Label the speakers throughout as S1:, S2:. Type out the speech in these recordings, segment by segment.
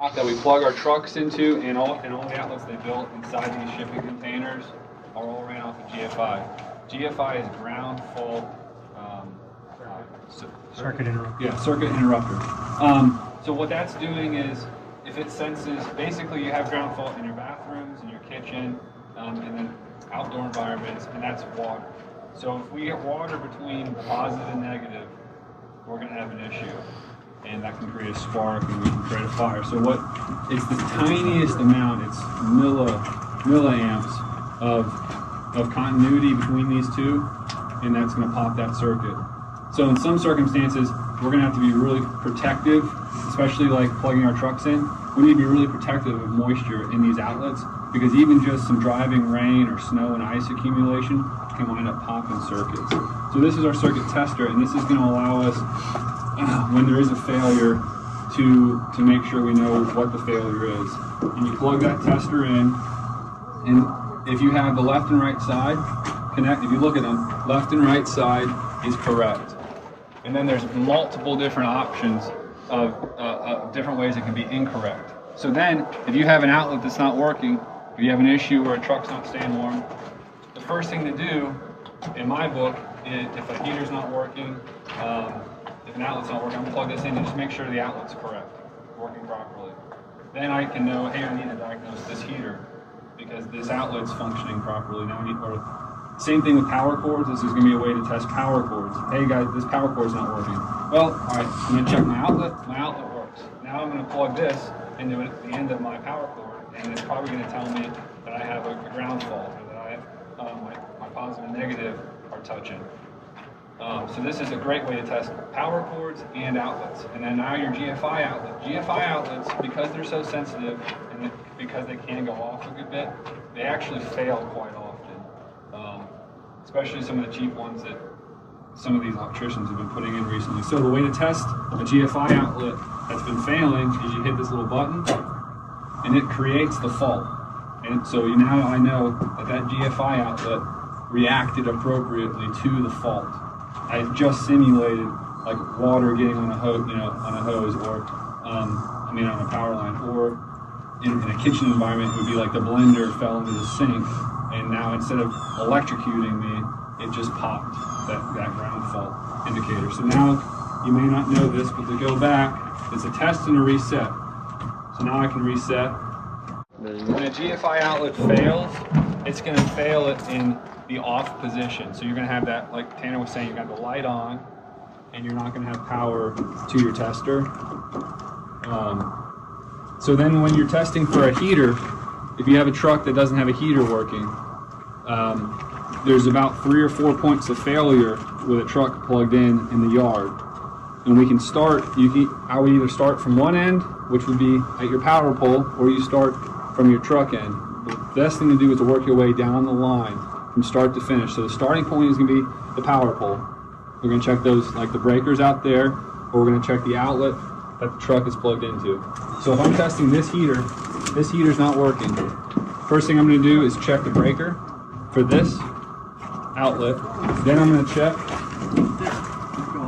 S1: That we plug our trucks into, and all the outlets they built inside these shipping containers are all ran off of GFI. GFI is ground fault
S2: circuit interrupter.
S1: Yeah, circuit interrupter. So what that's doing is, if it senses, basically you have ground fault in your bathrooms, in your kitchen, and then outdoor environments, and that's water. So if we get water between positive and negative, we're going to have an issue. And that can create a spark, and we can create a fire. So it's the tiniest amount, it's milliamps of continuity between these two, and that's going to pop that circuit. So in some circumstances, we're going to have to be really protective, especially like plugging our trucks in. We need to be really protective of moisture in these outlets, because even just some driving rain or snow and ice accumulation can wind up popping circuits. So this is our circuit tester, and this is going to allow us, when there is a failure, to make sure we know what the failure is. And you plug that tester in, and if you have the left and right side connect, if you look at them, left and right side is correct. And then there's multiple different options of different ways it can be incorrect. So then, if you have an outlet that's not working, if you have an issue where a truck's not staying warm, the first thing to do, in my book, is if a heater's not working, if an outlet's not working, I'm gonna plug this in and just make sure the outlet's correct, working properly. Then I can know, hey, I need to diagnose this heater because this outlet's functioning properly. Now I need, or same thing with power cords. This is gonna be a way to test power cords. Hey guys, this power cord's not working. Well, all right, I'm gonna check my outlet. My outlet works. Now I'm gonna plug this into the end of my power cord, and it's probably gonna tell me that I have a ground fault, or that I have, my positive and negative are touching. So this is a great way to test power cords and outlets. And then now your GFI outlet. GFI outlets, because they're so sensitive and because they can go off a good bit, they actually fail quite often. Especially some of the cheap ones that some of these electricians have been putting in recently. So the way to test a GFI outlet that's been failing is you hit this little button and it creates the fault. And so now I know that GFI outlet reacted appropriately to the fault. I just simulated like water getting on a hose, or on a power line, or in a kitchen environment, it would be like the blender fell into the sink, and now instead of electrocuting me, it just popped that ground fault indicator. So now you may not know this, but to go back, it's a test and a reset. So now I can reset. When a GFI outlet fails, it's going to fail it in the off position. So you're going to have that, like Tanner was saying, you got the light on, and you're not going to have power to your tester. So then when you're testing for a heater, if you have a truck that doesn't have a heater working, there's about 3 or 4 points of failure with a truck plugged in the yard. And we can start, I would either start from one end, which would be at your power pole, or you start from your truck end. The best thing to do is to work your way down the line from start to finish. So the starting point is going to be the power pole. We're going to check those, like the breakers out there, or we're going to check the outlet that the truck is plugged into. So if I'm testing this heater's not working. First thing I'm going to do is check the breaker for this outlet. Then I'm going to check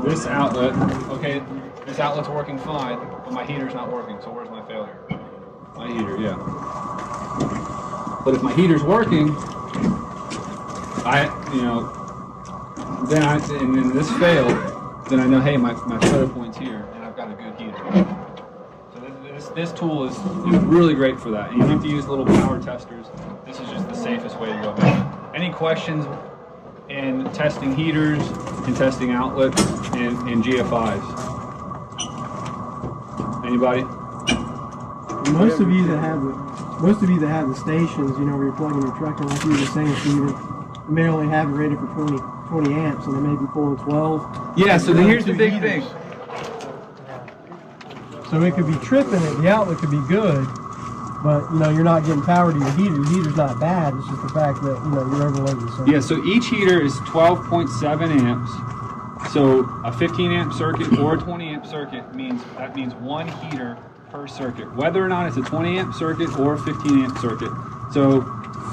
S1: this outlet. Okay, this outlet's working fine, but my heater's not working, so where's my failure? My heater, yeah. But if my heater's working, and then this failed, then I know, hey, my failure point's here, and I've got a good heater. So this tool is really great for that. And you don't have to use little power testers. This is just the safest way to go about it. Any questions in testing heaters, in testing outlets, and GFIs? Anybody?
S3: Most of you that have the stations, where you're plugging your truck in, like you were saying, Steven, you may only have it rated for 20 amps, and they may be pulling 12.
S1: Yeah, so then here's the big thing.
S3: So it could be tripping it. The outlet could be good, but you're not getting power to your heater. Your heater's not bad. It's just the fact that you're overloading the circuit.
S1: Yeah, so each heater is 12.7 amps. So a 15 amp circuit or a 20 amp circuit means one heater per circuit, whether or not it's a 20 amp circuit or a 15 amp circuit. So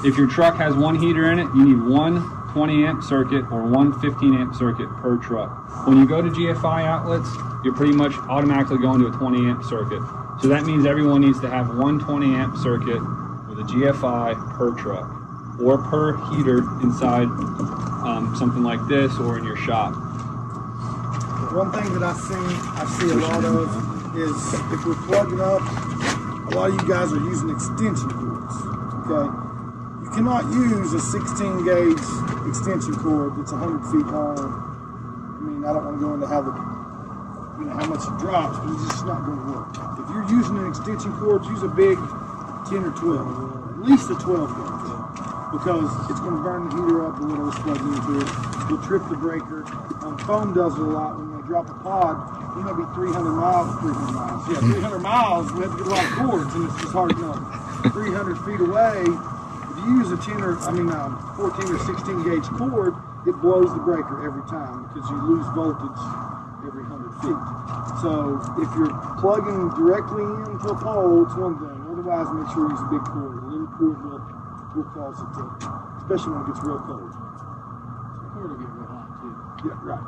S1: if your truck has one heater in it, you need one 20 amp circuit or one 15 amp circuit per truck. When you go to GFI outlets, you're pretty much automatically going to a 20 amp circuit. So that means everyone needs to have one 20 amp circuit with a GFI per truck or per heater inside something like this or in your shop.
S2: One thing that I see a lot of is if we're plugging up, a lot of you guys are using extension cords, okay? You cannot use a 16 gauge extension cord that's 100 feet long. I mean, I don't want to go into how much it drops, but it's just not going to work. If you're using an extension cord, use a big 10 or 12, at least a 12 gauge, because it's going to burn the heater up or whatever's plugged into it. You'll trip the breaker. Foam does it a lot. When they drop a pod, you may be 300 miles. Yeah, 300 miles. We have to get a lot of cords, and it's just hard enough. 300 feet away, if you use a 14 or 16 gauge cord, it blows the breaker every time because you lose voltage every 100 feet. So if you're plugging directly into a pole, it's one thing. Otherwise, make sure you use a big cord. A little cord will cause it to, especially when it gets real cold.
S4: The cord will get real hot too.
S2: Yeah, right.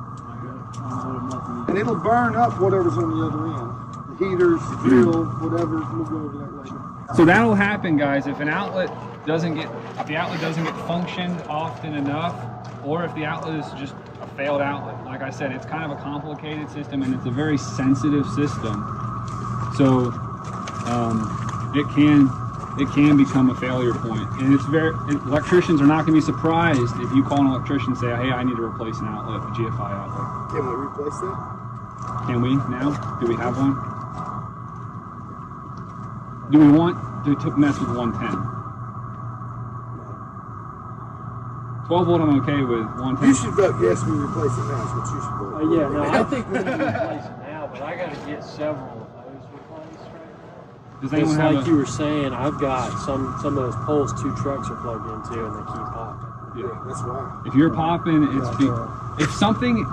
S2: And it'll burn up whatever's on the other end. The heaters, the grill, whatever. We'll go over that later.
S1: So that'll happen, guys, if the outlet doesn't get functioned often enough, or if the outlet is just a failed outlet. Like I said, it's kind of a complicated system and it's a very sensitive system. So it can become a failure point. And electricians are not going to be surprised if you call an electrician and say, hey, I need to replace an outlet, a GFI outlet.
S2: Can we replace that?
S1: Can we now? Do we have one? Do we want to mess with 110? 12 volt I'm okay with. 110.
S2: You should vote yes, we replace it now is what you should vote.
S4: Yeah, no, I think we need to replace it now, but I got to get several of those replaced right now.
S1: Does
S4: Just
S1: anyone have
S4: like you were saying, I've got some of those poles 2 trucks are plugged into and they keep popping.
S2: Yeah, that's why.
S1: If you're popping, if something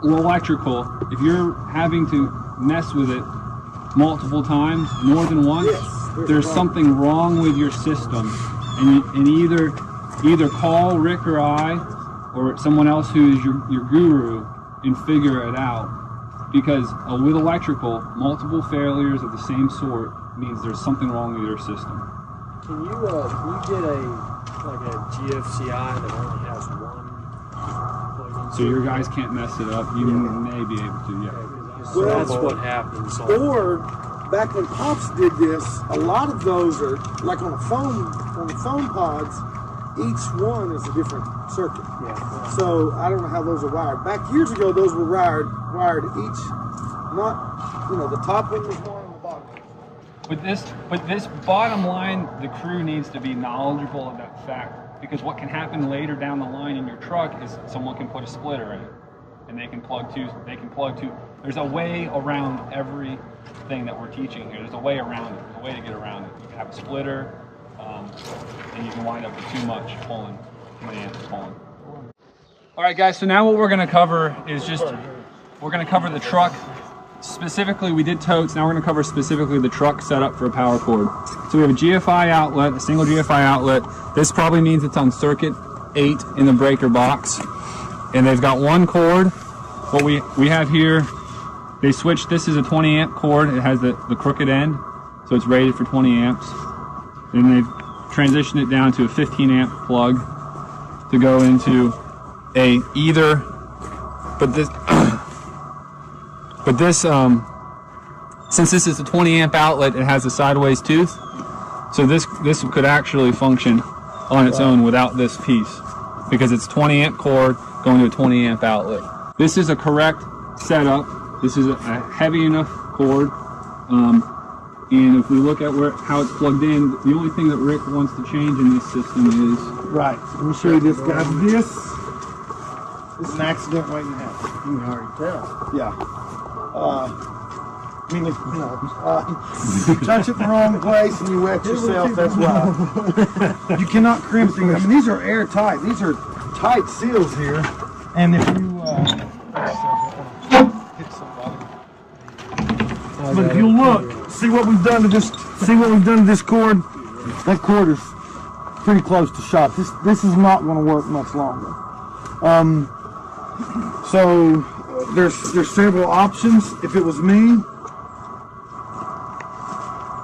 S1: electrical, if you're having to mess with it multiple times, more than once,
S2: yes,
S1: there's something wrong with your system, and either call Rick or I or someone else who is your guru and figure it out, because with electrical, multiple failures of the same sort means there's something wrong with your system.
S4: Can you get a GFCI that only has one plug-in?
S1: So your guys can't mess it up. You may be able to, yeah.
S4: So that's what happens.
S2: Or back when Pops did this, a lot of those are like on the foam pods. Each one is a different circuit.
S4: Yeah.
S2: So I don't know how those are wired. Back years ago, those were wired each. Not, the top one was one and the bottom one.
S1: But this bottom line, the crew needs to be knowledgeable of that fact, because what can happen later down the line in your truck is someone can put a splitter in, and they can plug two. There's a way around everything that we're teaching here. There's a way around it. There's a way to get around it. You can have a splitter, and you can wind up with too much pulling, too many amps pulling. All right, guys. So now what we're going to cover is we're going to cover the truck. Specifically, we did totes. Now we're going to cover specifically the truck setup for a power cord. So we have a GFI outlet, a single GFI outlet. This probably means it's on circuit 8 in the breaker box. And they've got one cord. What we have here, they switched, this is a 20 amp cord. It has the crooked end, so it's rated for 20 amps. And they've transitioned it down to a 15 amp plug to go into since this is a 20 amp outlet, it has a sideways tooth. So this could actually function on its own without this piece, because it's 20 amp cord going to a 20 amp outlet. This is a correct setup. This is a heavy enough cord. And if we look at how it's plugged in, the only thing that Rick wants to change in this system is...
S2: Right. Let me show you this, guys. This is an accident waiting to happen. You can already tell. Yeah. You touch it in the wrong place and you wet yourself, that's why. You cannot crimp things. I mean, these are airtight. These are tight seals here. And if you, but if you look, see what we've done to this cord? That cord is pretty close to shot. This is not going to work much longer. So there's several options. If it was me,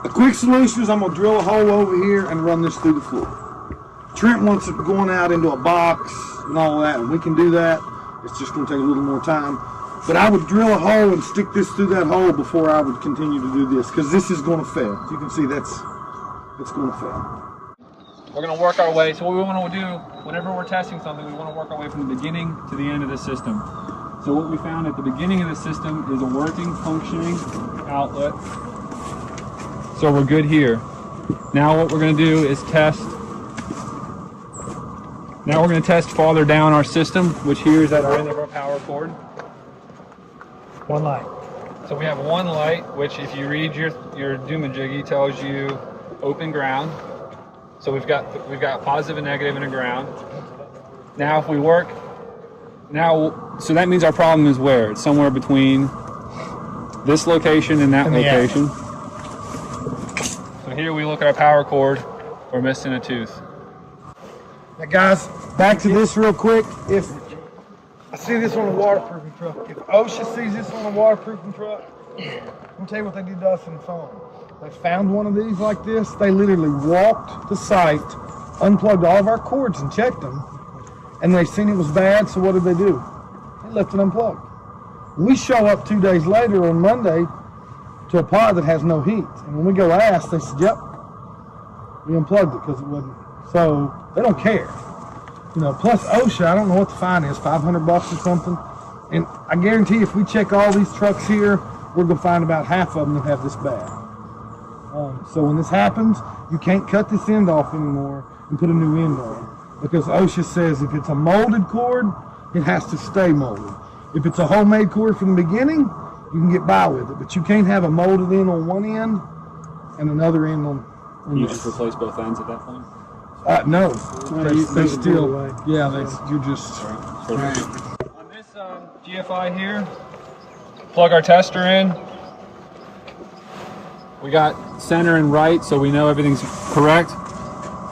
S2: A quick solution is I'm gonna drill a hole over here and run this through the floor. Trent wants it going out into a box and all that, and we can do that. It's just gonna take a little more time. But I would drill a hole and stick this through that hole before I would continue to do this, because this is gonna fail. As you can see, it's gonna fail.
S1: We're going to work our way. So what we want to do, whenever we're testing something, we want to work our way from the beginning to the end of the system. So what we found at the beginning of the system is a working, functioning outlet. So we're good here. Now what we're going to do is test. Now we're going to test farther down our system, which here is at our end of our power cord.
S2: One light.
S1: So we have one light, which if you read your doomajiggy tells you open ground. So we've got positive and negative and a ground. Now if we work, so that means our problem is where? It's somewhere between this location and that location. So here we look at our power cord, we're missing a tooth.
S2: Now guys, back to this real quick. If I see this on a waterproofing truck, if OSHA sees this on a waterproofing truck, let me tell you what they did to us in the phone. They found one of these like this. They literally walked the site, unplugged all of our cords and checked them, and they seen it was bad, so what did they do? They left it unplugged. We show up 2 days later on Monday to a pod that has no heat, and when we go ask, they said, yep, we unplugged it because it wasn't. So they don't care. You know, plus OSHA, I don't know what the fine is, $500 or something. And I guarantee if we check all these trucks here, we're gonna find about half of them that have this bad. So when this happens, you can't cut this end off anymore and put a new end on, because OSHA says if it's a molded cord, it has to stay molded. If it's a homemade cord from the beginning, you can get by with it, but you can't have a molded end on one end and another end on
S1: You
S2: this.
S1: just replace both ends at that point?
S2: No, they
S3: they
S2: still,
S3: away.
S2: yeah, you're just.
S1: On this GFI here, plug our tester in. We got center and right, so we know everything's correct,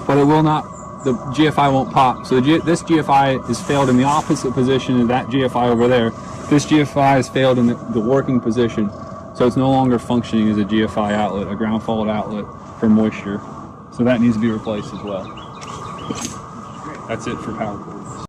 S1: but it will not, the GFI won't pop. So this GFI is failed in the opposite position of that GFI over there. This GFI has failed in the working position, so it's no longer functioning as a GFI outlet, a ground fault outlet for moisture. So that needs to be replaced as well. That's it for power cord.